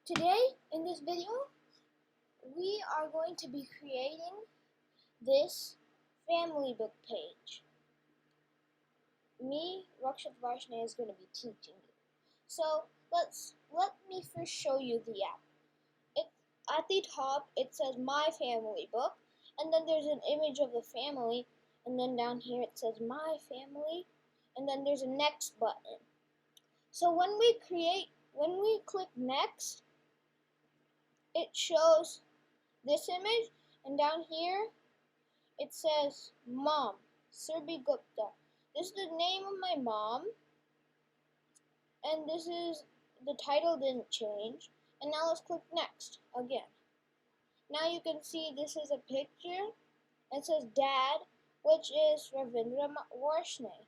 Today, in this video, we are going to be creating this family book page. Me, Rakshit Varshney, is going to be teaching you. So, let me first show you the app. At the top, it says My Family Book, and then there's an image of the family, and then down here it says My Family, and then there's a Next button. So when we click Next, it shows this image, and down here it says Mom, Surbhi Gupta. This is the name of my mom, and this is the title didn't change. And now let's click Next again. Now you can see this is a picture. It says Dad, which is Ravindra Varshney.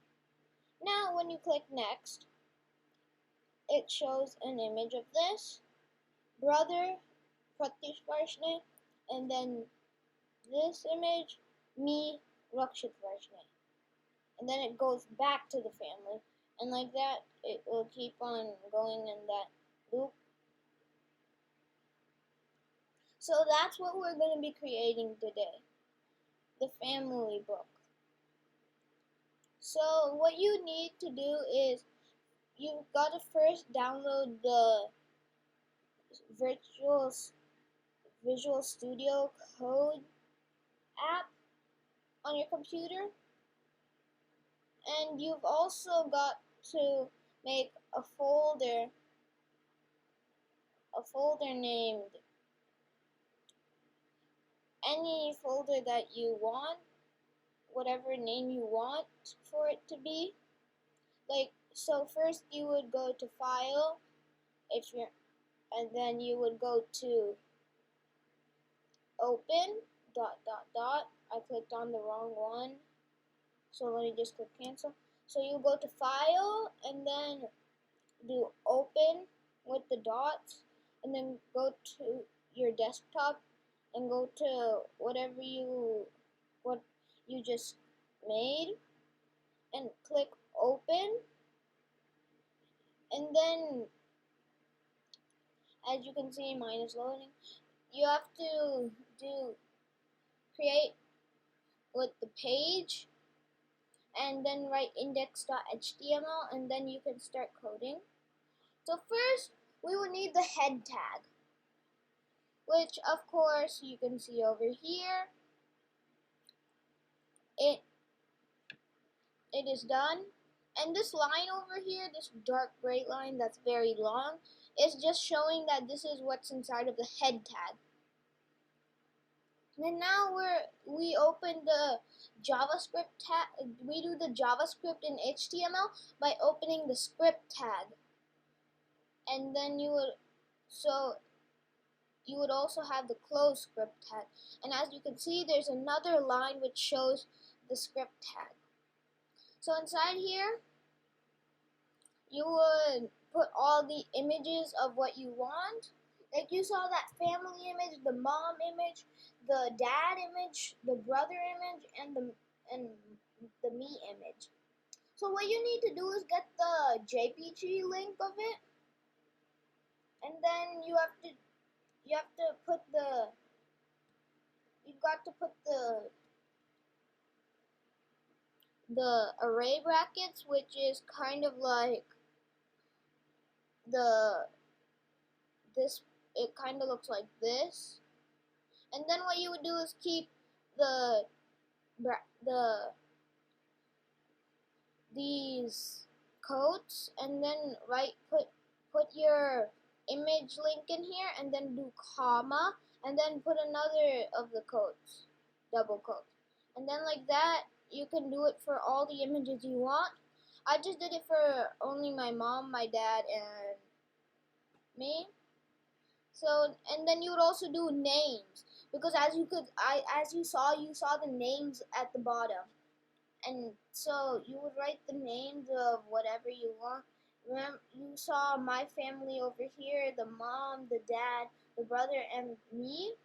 Now when you click Next, it shows an image of this brother, Pratish Varshney, and then this image, me, Rakshit Varshney. And then it goes back to the family, and like that it will keep on going in that loop. So that's what we're going to be creating today, the family book. So what you need to do is you've got to first download the Visual Studio Code app on your computer, and you've also got to make a folder named any folder that you want, whatever name you want for it to be. So first you would go to File, and then you would go to Open, ... I clicked on the wrong one, so let me just click Cancel. So you go to File, and then do Open with the dots, and then go to your desktop, and go to what you just made, and click Open. And then, as you can see, mine is loading. You have to do Create with the page, and then write index.html, and then you can start coding. So first, we will need the head tag, which of course you can see over here. It is done. And this line over here, this dark gray line that's very long, is just showing that this is what's inside of the head tag. And now we open the JavaScript tag. We do the JavaScript in HTML by opening the script tag. And then you would also have the close script tag. And as you can see, there's another line which shows the script tag. So inside here, you would put all the images of what you want. Like you saw that family image, the mom image, the dad image, the brother image, and the me image. So what you need to do is get the JPG link of it, and then you've got to put the array brackets, which is kind of like it kind of looks like this. And then what you would do is keep these codes, and then put your image link in here, and then do comma, and then put another of the codes, double quotes. And then like that, you can do it for all the images you want. I just did it for only my mom, my dad, and me. So, and then you would also do names, because you saw the names at the bottom. And so you would write the names of whatever you want. Remember, you saw my family over here, the mom, the dad, the brother, and me.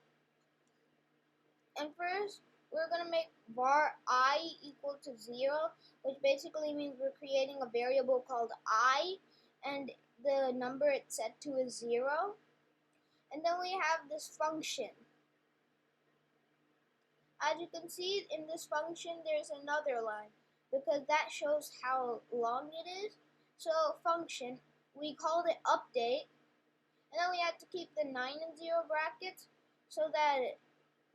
And first, we're going to make var I equal to 0, which basically means we're creating a variable called I, and the number it's set to is 0. And then we have this function. As you can see in this function, there's another line because that shows how long it is. So function, we called it update, and then we had to keep the 9 and 0 brackets so that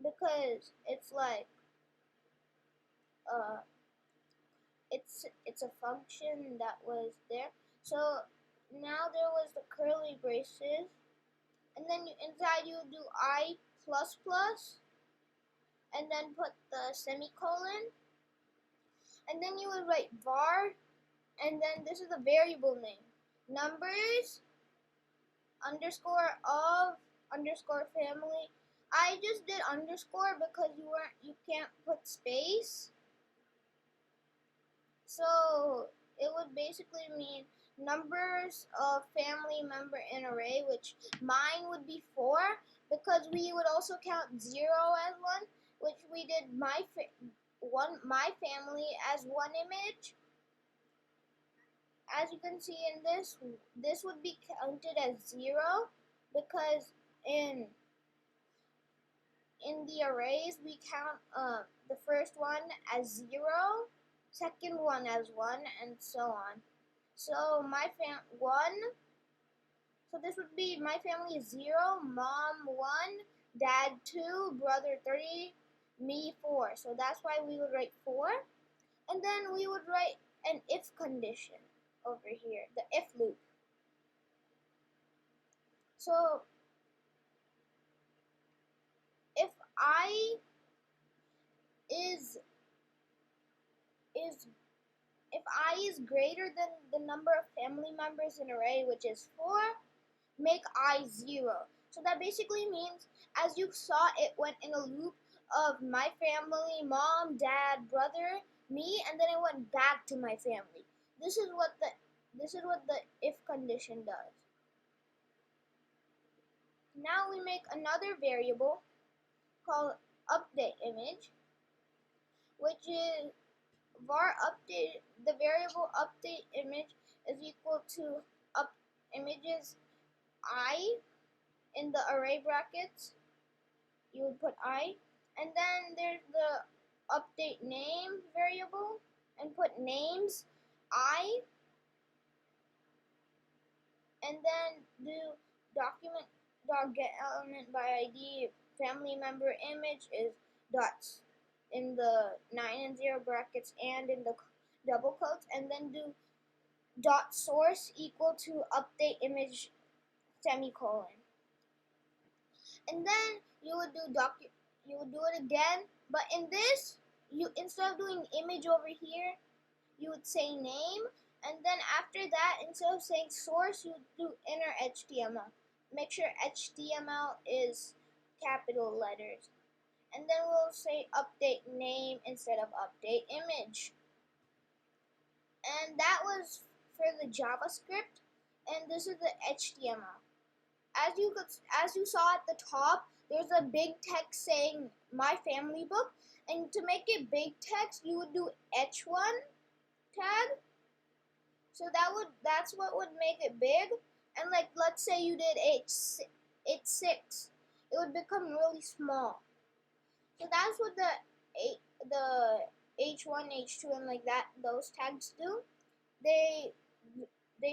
because it's like it's a function that was there. So now there was the curly braces, and then inside you do I plus plus, and then put the semicolon, and then you would write var, and then this is the variable name, numbers underscore of underscore family. I just did underscore because you can't put space. So it would basically mean numbers of family member in array, which mine would be 4 because we would also count 0 as 1, which we did my family as one image. As you can see in this would be counted as 0 because in the arrays we count the first one as 0, second one as 1, and so on. So my 1, so this would be my family is 0, mom 1, dad 2, brother 3, me 4. So that's why we would write 4. And then we would write an if condition over here, the if loop. So if I is greater than the number of family members in array, which is 4, make I 0. So that basically means, as you saw, it went in a loop of my family, mom, dad, brother, me, and then it went back to my family. This is what the if condition does. Now we make another variable called update image, which is var update. The variable update image is equal to up images I in the array brackets. You would put I, and then there's the update name variable, and put names I, and then do document.get element by ID family member image is dots in the 9 and 0 brackets and in the double quotes, and then do dot source equal to update image semicolon, and then you would do it again, but in this instead of doing image over here, you would say name, and then after that, instead of saying source, you would do inner HTML. Make sure HTML is capital letters, and then we'll say update name instead of update image. And that was for the JavaScript, and this is the HTML. As you saw at the top, there's a big text saying my family book, and to make it big text, you would do h1 tag. So that's what would make it big. And like let's say you did h6, it would become really small. So that's what the h1, h2, and like that those tags do. They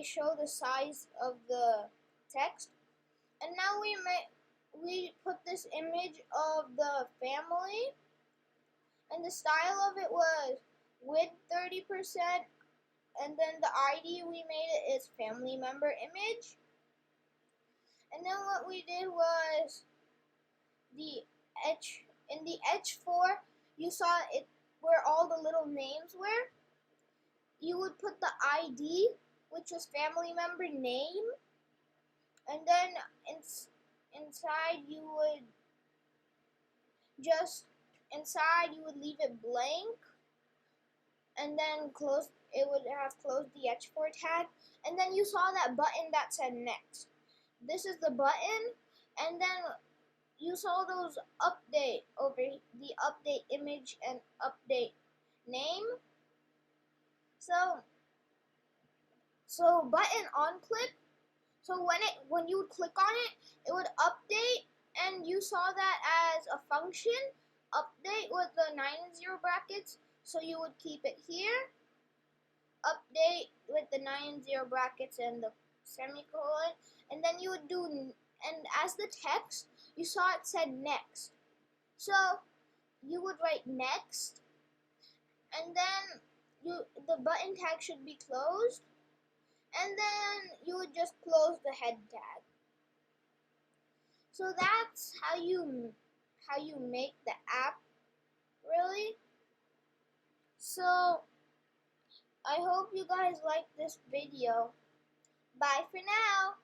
show the size of the text. And now we put this image of the family, and the style of it was width 30%, and then the ID we made it is family member image. And then what we did was in the H4, you saw it where all the little names were. You would put the ID, which was family member name, and then inside you would leave it blank, and then it would have closed the H4 tag, and then you saw that button that said next. This is the button, and then you saw those update over the update image and update name. So button on click So when you would click on it, it would update, and you saw that as a function update with the 9 and 0 brackets. So you would keep it here, update with the 9 and 0 brackets and the semicolon, and then you would do, and as the text, you saw it said next. So you would write next, and then the button tag should be closed, and then you would just close the head tag. So that's how you make the app, really. So I hope you guys like this video. Bye for now.